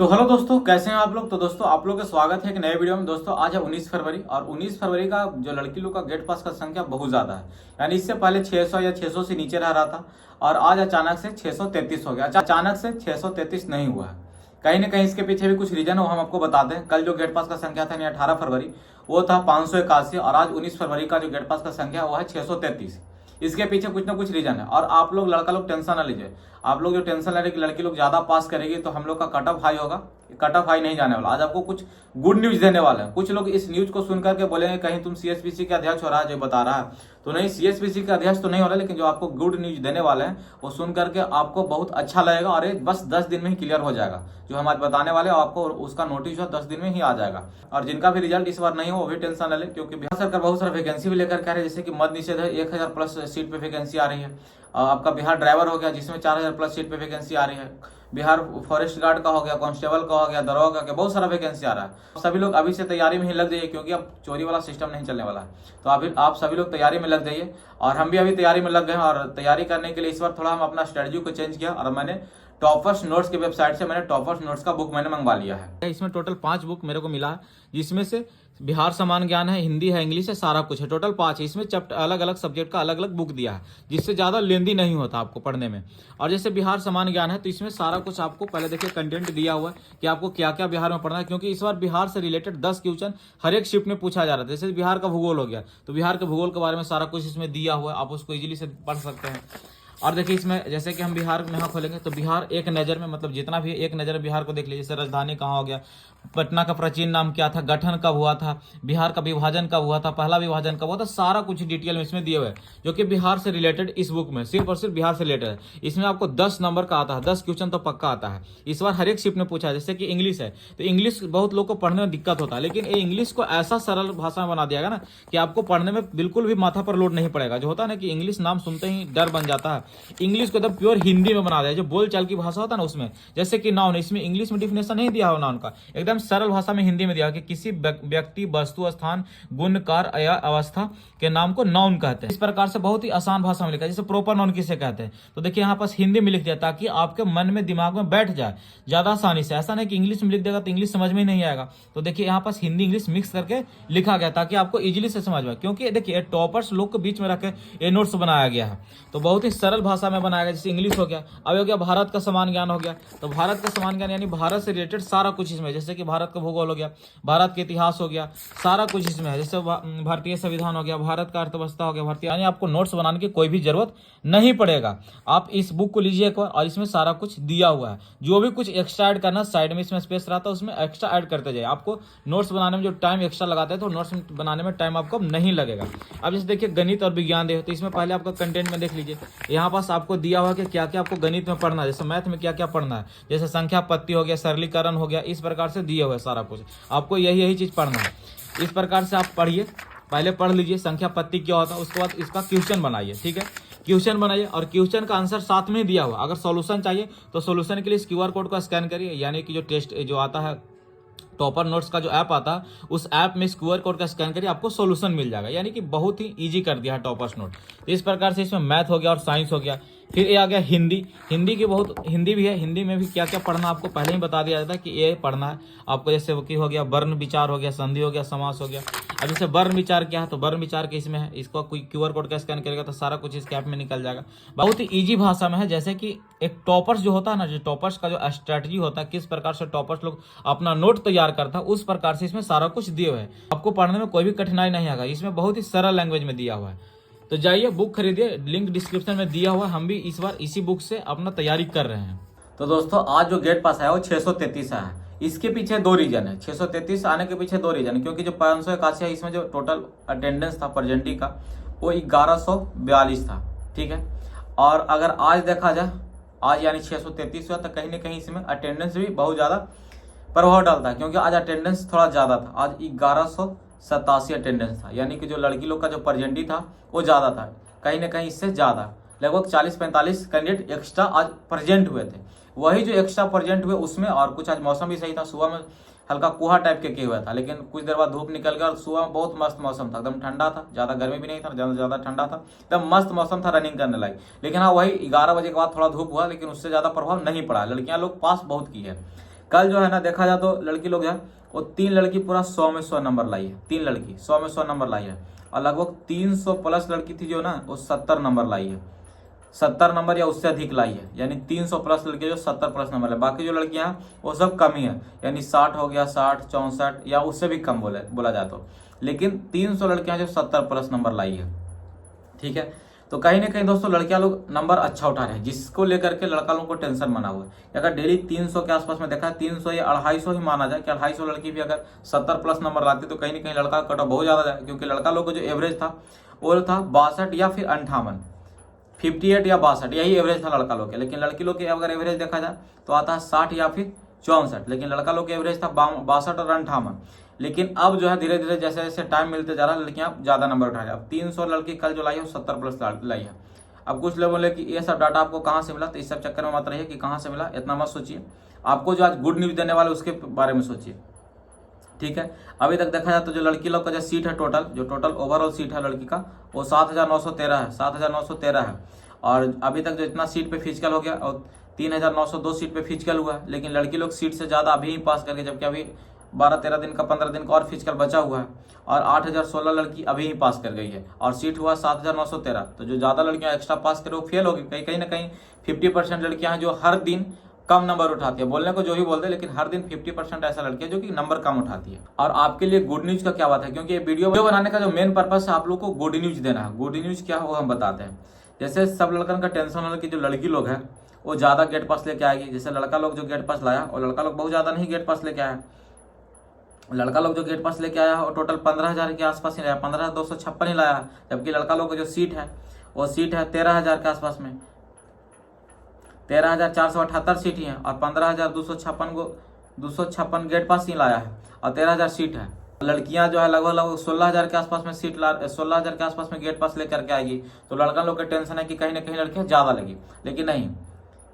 तो हेलो दोस्तों, कैसे हैं आप लोग। तो दोस्तों आप लोग का स्वागत है एक नए वीडियो में। दोस्तों आज है 19 फरवरी और 19 फरवरी का जो लड़की लोग का गेट पास का संख्या बहुत ज़्यादा है। यानी इससे पहले 600 या 600 से नीचे रह रहा था और आज अचानक से 633 हो गया। अचानक से 633 नहीं हुआ है, कहीं ना कहीं इसके पीछे भी कुछ रीजन है, वो हम आपको बताते हैं। कल जो गेट पास का संख्या था 18 फरवरी वो था 581 और आज 19 फरवरी का जो गेट पास का संख्या वो है 633। इसके पीछे कुछ ना कुछ रीजन है और आप लोग लड़का लोग टेंशन ना लीजिए। आप लोग जो टेंशन ले रहे कि लड़की लोग ज्यादा पास करेगी तो हम लोग का कट ऑफ हाई होगा, कट ऑफ हाई नहीं जाने वाला। आज आपको कुछ गुड न्यूज देने वाले हैं। कुछ लोग इस न्यूज को सुनकर के बोलेंगे कहीं तुम सीएसपीसी के अध्यक्ष हो रहा है जो बता रहा है, तो नहीं, सीएसपीसी के अध्यक्ष तो नहीं हो रहा, लेकिन जो आपको गुड न्यूज देने वाले हैं वो सुन करके आपको बहुत अच्छा लगेगा और ये बस 10 दिन में ही क्लियर हो जाएगा। जो हम आज बताने वाले हैं आपको उसका नोटिस 10 दिन में ही आ जाएगा। और जिनका भी रिजल्ट इस बार नहीं हो वो भी टेंशन न ले, क्योंकि बिहार सरकार बहुत सारा वैकेंसी भी लेकर के आ रही है। जैसे कि मद निषेध है, 1000 प्लस सीट पे वैकेंसी आ रही है। आपका बिहार ड्राइवर हो गया जिसमें 4000 प्लस सीट पे वैकेंसी आ रही है। बिहार फॉरेस्ट गार्ड का हो गया, कांस्टेबल का हो गया, दरोगा का, बहुत सारा वैकेंसी आ रहा है। सभी लोग अभी से तैयारी में ही लग जाइए, क्योंकि अब चोरी वाला सिस्टम नहीं चलने वाला है। तो अभी आप सभी लोग तैयारी में लग जाइए और हम भी अभी तैयारी में लग गए हैं। और तैयारी करने के लिए इस बार थोड़ा हम अपना स्ट्रेटजी को चेंज किया और मैंने टॉपर्स नोट्स की वेबसाइट से मैंने टॉपर्स नोट्स का बुक मैंने मंगवा लिया है। इसमें टोटल 5 बुक मेरे को मिला है, जिसमें से बिहार समान ज्ञान है, हिंदी है, इंग्लिश है, सारा कुछ है। टोटल 5 है। इसमें चैप्टर अलग अलग सब्जेक्ट का अलग अलग बुक दिया है, जिससे ज़्यादा लेंदी नहीं होता आपको पढ़ने में। और जैसे बिहार समान ज्ञान है तो इसमें सारा कुछ आपको पहले देखिए कंटेंट दिया हुआ है कि आपको क्या क्या बिहार में पढ़ना है, क्योंकि इस बार बिहार से रिलेटेड 10 क्वेश्चन हर एक शिफ्ट में पूछा जा रहा था। जैसे बिहार का भूगोल हो गया तो बिहार के भूगोल के बारे में सारा कुछ इसमें दिया हुआ है, आप उसको इजीली से पढ़ सकते हैं। और देखिए इसमें जैसे कि हम बिहार में यहाँ खोलेंगे तो बिहार एक नज़र में, मतलब जितना भी एक नज़र में बिहार को देख लीजिए। जैसे राजधानी कहाँ हो गया, पटना का प्राचीन नाम क्या था, गठन कब हुआ था, बिहार का विभाजन कब हुआ था, पहला विभाजन कब हुआ था, सारा कुछ डिटेल में इसमें दिए हुए, जो कि बिहार से रिलेटेड इस बुक में सिर्फ और सिर्फ बिहार से रिलेटेड है। इसमें आपको 10 नंबर का आता है, 10 क्वेश्चन तो पक्का आता है। इस बार हर एक शिफ्ट में पूछा है। जैसे कि इंग्लिश है तो इंग्लिश बहुत लोग को पढ़ने में दिक्कत होता है, लेकिन ये इंग्लिश को ऐसा सरल भाषा में बना दिया गया ना कि आपको पढ़ने में बिल्कुल भी माथा पर लोड नहीं पड़ेगा। जो होता है ना कि इंग्लिश नाम सुनते ही डर बन जाता है, इंग्लिश को प्योर हिंदी में बना दिया, जो बोल चाल की भाषा होता है ना उसमें। जैसे कि नाउन, इसमें इंग्लिश में डिफिनेशन नहीं दिया हो नाउन का, एकदम सरल भाषा में हिंदी में दिया कि किसी व्यक्ति, वस्तु, स्थान, गुण, कार्य या अवस्था के नाम को नाउन कहते हैं। इस प्रकार से बहुत ही आसान भाषा में लिखा है। जैसे प्रॉपर नाउन किसे कहते हैं तो देखिए यहाँ पास हिंदी में लिख दिया, ताकि आपके मन में, दिमाग में बैठ जाए ज्यादा आसानी से। ऐसा नहीं कि इंग्लिश में लिख देगा तो इंग्लिश समझ में ही नहीं आएगा। तो देखिए यहाँ पास हिंदी इंग्लिश मिक्स करके लिखा गया ताकि आपको इजीली से समझ में, क्योंकि देखिए टॉपर्स लोग के बीच में रख के ये नोट्स बनाया गया है, तो बहुत ही सरल भाषा में बनाया गया। जैसे इंग्लिश हो गया, अब हो गया भारत का समान ज्ञान हो गया, तो भारत का समान ज्ञान यानी भारत से रिलेटेड सारा कुछ इसमें। जैसे कि भारत का भूगोल हो गया, भारत का इतिहास हो गया, सारा कुछ इसमें है। जैसे भारतीय संविधान हो गया, भारत का अर्थव्यवस्था हो गया, भारतीय, यानी आपको नोट्स बनाने की कोई भी जरूरत नहीं पड़ेगा। आप इस बुक को लीजिए एक बार और इसमें सारा कुछ दिया हुआ है। जो भी कुछ एक्स्ट्रा ऐड करना, साइड में इसमें स्पेस रहता है उसमें एक्स्ट्रा ऐड करते जाइए। आपको नोट्स बनाने में जो टाइम एक्स्ट्रा लगाते हैं तो नोट्स बनाने में टाइम आपको नहीं लगेगा। अब जैसे देखिए गणित और विज्ञान दे, तो इसमें पहले आपका कंटेंट में देख लीजिए। यहाँ पास आपको दिया हुआ कि क्या क्या आपको गणित में पढ़ना है, जैसे मैथ में क्या क्या पढ़ना है, जैसे संख्या पत्ती हो गया, सरलीकरण हो गया, इस प्रकार से दिया हुआ है सारा कुछ। आपको यही चीज पढ़ना है। इस प्रकार से आप पढ़िए, पहले पढ़ लीजिए संख्या पत्ती क्या होता है, उसके बाद इसका क्वेश्चन बनाइए। ठीक है, क्वेश्चन बनाइए और क्वेश्चन का आंसर साथ में ही दिया हुआ। अगर सॉल्यूशन चाहिए तो सॉल्यूशन के लिए इस क्यूआर कोड को स्कैन करिए, यानी कि जो टेस्ट जो आता है टॉपर नोट्स का जो ऐप आता है उस ऐप में इस क्यूआर कोड का स्कैन करिए, आपको सॉल्यूशन मिल जाएगा। यानी कि बहुत ही इजी कर दिया है टॉपर्स नोट। तो इस प्रकार से इसमें मैथ हो गया और साइंस हो गया। फिर ये आ गया हिंदी। हिंदी की बहुत, हिंदी भी है, हिंदी में भी क्या क्या पढ़ना आपको पहले ही बता दिया जाता है कि ये पढ़ना है आपको। जैसे कि हो गया वर्ण विचार हो गया, संधि हो गया, समास हो गया। अब जैसे वर्ण विचार क्या है तो वर्ण विचार के इसमें है, इसको कोई क्यूआर कोड का स्कैन करेगा तो सारा कुछ इस ऐप में निकल जाएगा। बहुत ही ईजी भाषा में है। जैसे कि एक टॉपर्स जो होता है ना, जो टॉपर्स का जो स्ट्रेटजी होता है, किस प्रकार से टॉपर्स लोग अपना नोट तैयार करता है, उस प्रकार से इसमें सारा कुछ दिया हुआ है। आपको पढ़ने में कोई भी कठिनाई नहीं आएगा, इसमें बहुत ही सरल लैंग्वेज में दिया हुआ है। तो जाइए बुक खरीदिए, लिंक डिस्क्रिप्शन में दिया हुआ। हम भी इस बार इसी बुक से अपना तैयारी कर रहे हैं। तो दोस्तों आज जो गेट पास आया वो 633 आया है। इसके पीछे 2 रीजन है। 633 आने के पीछे 2 रीजन है, क्योंकि जो 581 है इसमें जो टोटल अटेंडेंस था प्रेजेंटी का वो 1142 था। ठीक है, और अगर आज देखा जाए, आज यानी 633 हुआ, तो कहीं ना कहीं इसमें अटेंडेंस भी बहुत ज्यादा प्रभाव डालता है, क्योंकि आज अटेंडेंस थोड़ा ज्यादा था। आज 1187 अटेंडेंस था, यानी कि जो लड़की लोग का जो प्रेजेंटी था वो ज्यादा था, कहीं ना कहीं इससे ज्यादा लगभग 40-45 कैंडिडेट एक्स्ट्रा आज प्रेजेंट हुए थे। वही जो एक्स्ट्रा प्रेजेंट हुए उसमें और कुछ आज मौसम भी सही था। सुबह में हल्का कुहा टाइप के किए हुआ था, लेकिन कुछ देर बाद धूप निकल गया और सुबह में बहुत मस्त मौसम था, एकदम ठंडा था, ज्यादा गर्मी भी नहीं था, ज्यादा ठंडा था, एकदम मस्त मौसम था रनिंग करने लायक। लेकिन हाँ, वही 11 बजे के बाद थोड़ा धूप हुआ, लेकिन उससे ज्यादा प्रभाव नहीं पड़ा। लड़कियां लोग पास बहुत की है। कल जो है ना देखा जाए तो लड़की लोग है वो 3 लड़की पूरा 100 में 100 नंबर लाई है। 3 लड़की 100 में 100 नंबर लाई है और लगभग 300 प्लस लड़की थी जो ना वो 70 नंबर लाई है। 70 नंबर या उससे अधिक लाई है, यानी 300 प्लस लड़की जो 70 प्लस नंबर है। बाकी जो लड़कियां हैं वो सब कम ही है, यानी 60 हो गया, 60, 64 या उससे भी कम बोला जाए तो। लेकिन 300 लड़कियां जो 70 प्लस नंबर लाई है। ठीक है, तो कहीं ना कहीं दोस्तों लड़कियां लोग नंबर अच्छा उठा रहे हैं, जिसको लेकर के लड़का लोगों को टेंशन बना हुआ है। अगर डेली 300 के आसपास में देखा है, 300 या 250 ही माना जाए कि 250 लड़की भी अगर 70 प्लस नंबर लाती तो कहीं ना कहीं लड़का का कट ऑफ बहुत ज्यादा जाए, क्योंकि लड़का लोग को जो एवरेज था वो था 62 या फिर 58, 58 या 62, यही एवरेज था लड़का लोग के। लेकिन लड़की लोग के अगर एवरेज देखा जाए तो आता है 60 या फिर 64, लेकिन लड़का लोग के एवरेज था 62 और 58। लेकिन अब जो है धीरे धीरे जैसे जैसे टाइम मिलते जा रहा है लड़कियां ज्यादा नंबर उठा रही है। अब 300 लड़की कल जो लाई है वो 70 प्लस लाई है। अब कुछ लोग बोले कि ये सब डाटा आपको कहाँ से मिला, तो इस सब चक्कर में मत रहिए कि कहाँ से मिला, इतना मत सोचिए। आपको जो आज गुड न्यूज देने वाले उसके बारे में सोचिए। ठीक है, अभी तक देखा जाए तो जो लड़की लोग का जो सीट है जो टोटल ओवरऑल सीट है लड़की का वो 7,913 है, 7,913 है। और अभी तक जो इतना सीट पे फिजिकल हो गया और 3,902 सीट पे फिजिकल हुआ है। लेकिन लड़की लोग सीट से ज्यादा अभी ही पास करके, जबकि अभी 12-13 दिन का 15 दिन का और फिजिकल बचा हुआ है और 8,016 लड़की अभी ही पास कर गई है और सीट हुआ 7,913। तो जो ज्यादा लड़कियां एक्स्ट्रा पास करे वो फेल होगी। कहीं ना कहीं 50% लड़कियां हैं जो हर दिन कम नंबर उठाती है। बोलने को जो ही बोलते हैं, लेकिन हर दिन 50% ऐसा लड़की है जो कि नंबर कम उठाती है। और आपके लिए गुड न्यूज का क्या बात है, क्योंकि ये वीडियो बनाने का जो मेन पर्पस है आप लोग को गुड न्यूज देना है। गुड न्यूज क्या है वो हम बताते हैं। जैसे सब लड़कन का टेंशन होना कि जो लड़की लोग है वो ज्यादा गेट पास लेके आएगी। जैसे लड़का लोग जो गेट पास लाया और लड़का लोग बहुत ज्यादा नहीं गेट पास लेके आया। लड़का लोग जो गेट पास लेके आया और टोटल 15,000 के आसपास ही लाया, 15,256 ही लाया। जबकि लड़का लोग का जो सीट है वो सीट है 13,000 के आसपास में, 13,478 सीट ही है और 15,256 गेट पास ही लाया है और 13,000 सीट है। लड़कियां जो है लगभग 16,000 के आसपास में सीट 16,000 के आसपास में गेट पास लेकर के आएगी। तो लड़का लोग का टेंशन है कि कहीं ना कहीं लड़कियां ज्यादा लगी, लेकिन नहीं,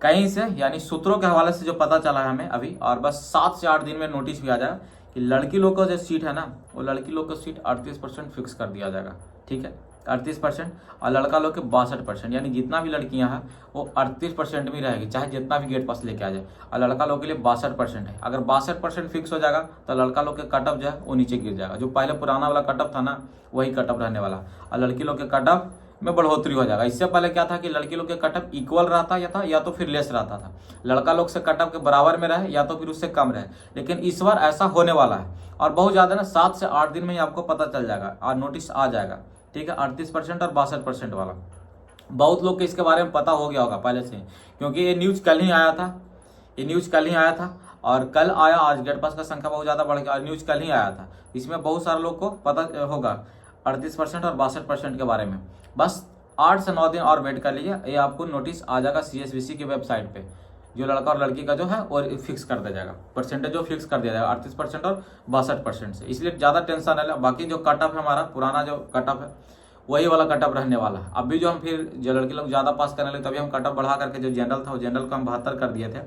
कहीं से यानी सूत्रों के हवाले से जो पता चला है हमें अभी, और बस 7 से 8 दिन में नोटिस भी आ जाएगा कि लड़की लोग का जो सीट है ना वो लड़की लोग का सीट 38% फिक्स कर दिया जाएगा। ठीक है, 38% और लड़का लोग के 62%, यानी जितना भी लड़कियां हैं वो 38% में रहेगी, चाहे जितना भी गेट पास लेके आ जाए। और लड़का लोग के लिए 62% है। अगर 62% फिक्स हो जाएगा तो लड़का लोग के कटअप जो है वो नीचे गिर जाएगा। जो पहले पुराना वाला कटअप था ना वही कटअप रहने वाला, और लड़की लोग के कटअप में बढ़ोतरी हो जाएगा। इससे पहले क्या था कि लड़की लोग के कटअप इक्वल रहता या तो फिर लेस रहता था। लड़का लोग से कटअप के बराबर में रहे या तो फिर उससे कम रहे। लेकिन इस बार ऐसा होने वाला है और बहुत ज्यादा ना 7 से 8 दिन में ही आपको पता चल जाएगा और नोटिस आ जाएगा। ठीक है, 38% और 62% वाला। बहुत लोग को इसके बारे में पता हो गया होगा पहले से, क्योंकि ये न्यूज कल ही आया था। और कल आया, आज गेट पास का संख्या बहुत ज्यादा बढ़ गया और न्यूज कल ही आया था। इसमें बहुत सारे लोग को पता होगा 38% और 62% के बारे में। बस 8 से 9 दिन और वेट कर लीजिए, ये आपको नोटिस आ जाएगा CSBC की वेबसाइट पे। जो लड़का और लड़की का जो है और फिक्स कर दिया जाएगा, परसेंटेज जो फिक्स कर दिया जाएगा 38% और 62% से। इसलिए ज्यादा टेंशन है। बाकी जो कटअप है हमारा पुराना जो कटअप है वही वाला कटअप रहने वाला है। अभी जो हम फिर जो लड़के लोग ज्यादा पास करने लगे तभी हम कटअप बढ़ा करके जो जनरल था वो जनरल को हम 72 कर दिए थे।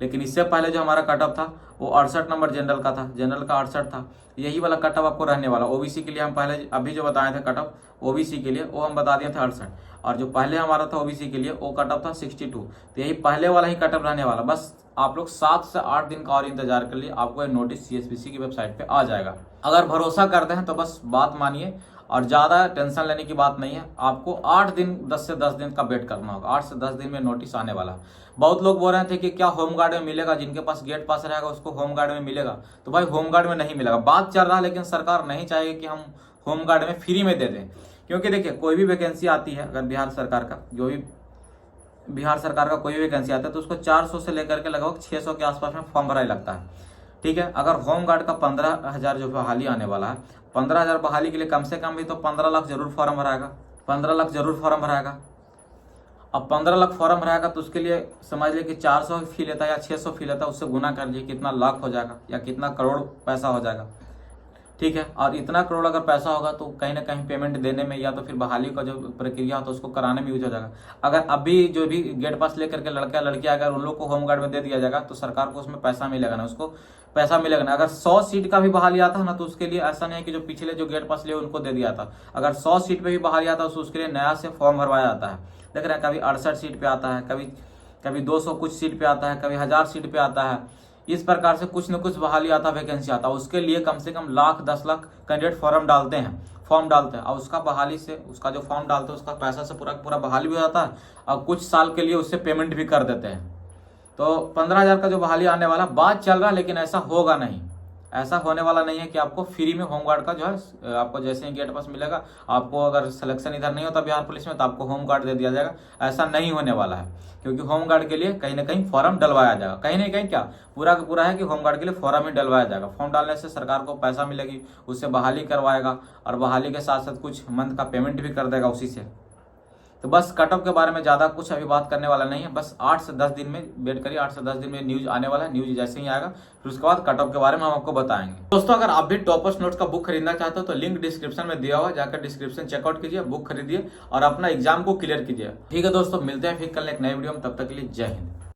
लेकिन इससे पहले जो हमारा कटअप था वो 68 नंबर जनरल का था, जनरल का 68 था। यही वाला कटअप आपको रहने वाला। ओबीसी के लिए हम पहले अभी जो बताए थे कटअप ओबीसी के लिए वो हम बता दिए थे 68, और जो पहले हमारा था ओबीसी के लिए वो कटअप था 62। तो यही पहले वाला ही कटअप रहने वाला। बस आप लोग 7 से 8 दिन का और इंतजार कर लिए, आपको ये नोटिस CSBC की वेबसाइट पे आ जाएगा। अगर भरोसा करते हैं तो बस बात मानिए और ज्यादा टेंशन लेने की बात नहीं है। आपको 8 दिन 10 से 10 दिन का वेट करना होगा। 8 से 10 दिन में नोटिस आने वाला। बहुत लोग बोल रहे थे कि क्या होमगार्ड में मिलेगा, जिनके पास गेट पास रहेगा उसको होमगार्ड में मिलेगा। तो भाई होमगार्ड में नहीं मिलेगा, बात चल रहा है, लेकिन सरकार नहीं चाहेगी कि हम होमगार्ड में फ्री में दे दें। क्योंकि देखिए कोई भी वैकेंसी आती है, अगर बिहार सरकार का कोई भी वैकेंसी आता है तो उसको 400 से लेकर के लगभग 600 के आसपास में फॉर्म भराई लगता है। ठीक है, अगर होमगार्ड का 15,000 जो बहाली आने वाला है, 15,000 बहाली के लिए कम से कम भी तो 15 लाख जरूर फॉर्म भराएगा, 15 लाख जरूर फॉर्म भराएगा। अब 15 लाख फॉर्म भराएगा तो उसके लिए समझ लीजिए कि 400 फी लेता है या 600 फी लेता है, उससे गुना कर लीजिए कितना लाख हो जाएगा या कितना करोड़ पैसा हो जाएगा। ठीक है, और इतना करोड़ अगर पैसा होगा तो कहीं ना कहीं पेमेंट देने में या तो फिर बहाली का जो प्रक्रिया होता है उसको कराने में यूज हो जाएगा। अगर अभी जो भी गेट पास लेकर के लड़का लड़की अगर उन लोग को होमगार्ड में दे दिया जाएगा तो सरकार को उसमें पैसा मिलेगा ना, उसको पैसा मिलेगा ना। अगर 100 सीट का भी बहाली आता है ना तो उसके लिए ऐसा नहीं है कि जो पिछले जो गेट पास लिए उनको दे दिया था। अगर 100 सीट पे भी बहाली आता है तो उसके लिए नया से फॉर्म भरवाया जाता है। देख रहे हैं, कभी 68 सीट पे आता है, कभी 200 कुछ सीट पे आता है, कभी 1000 सीट पे आता है। इस प्रकार से कुछ न कुछ बहाली आता, वैकेंसी आता, उसके लिए कम से कम लाख 10 लाख कैंडिडेट फॉर्म डालते हैं और उसका बहाली से, उसका जो फॉर्म डालते हैं उसका पैसा से पूरा पूरा बहाली भी हो जाता है और कुछ साल के लिए उससे पेमेंट भी कर देते हैं। तो 15,000 का जो बहाली आने वाला बात चल रहा है, लेकिन ऐसा होगा नहीं, ऐसा होने वाला नहीं है कि आपको फ्री में होमगार्ड का जो है, आपको जैसे ही गेट पास मिलेगा, आपको अगर सिलेक्शन इधर नहीं होता बिहार पुलिस में तो आपको होमगार्ड दे दिया जाएगा। ऐसा नहीं होने वाला है, क्योंकि होमगार्ड के लिए कहीं ना कहीं फॉर्म डलवाया जाएगा, कहीं ना कहीं क्या पूरा का पूरा है कि होमगार्ड के लिए फॉर्म ही डलवाया जाएगा। फॉर्म डालने से सरकार को पैसा मिलेगी, उससे बहाली करवाएगा और बहाली के साथ साथ कुछ मंथ का पेमेंट भी कर देगा उसी से। तो बस कट ऑफ के बारे में ज़्यादा कुछ अभी बात करने वाला नहीं है, बस 8 से 10 दिन में वेट करिए, 8 से 10 दिन में न्यूज़ आने वाला है। न्यूज़ जैसे ही आएगा फिर उसके बाद कट ऑफ के बारे में हम आपको बताएंगे। दोस्तों अगर आप भी टॉपर्स नोट्स का बुक खरीदना चाहते हो तो लिंक डिस्क्रिप्शन में दिया हुआ, जाकर डिस्क्रिप्शन चेकआउट कीजिए, बुक खरीदिए और अपना एग्जाम को क्लियर कीजिए। ठीक है दोस्तों, मिलते हैं फिर कल एक नए वीडियो में, तब तक के लिए जय हिंद।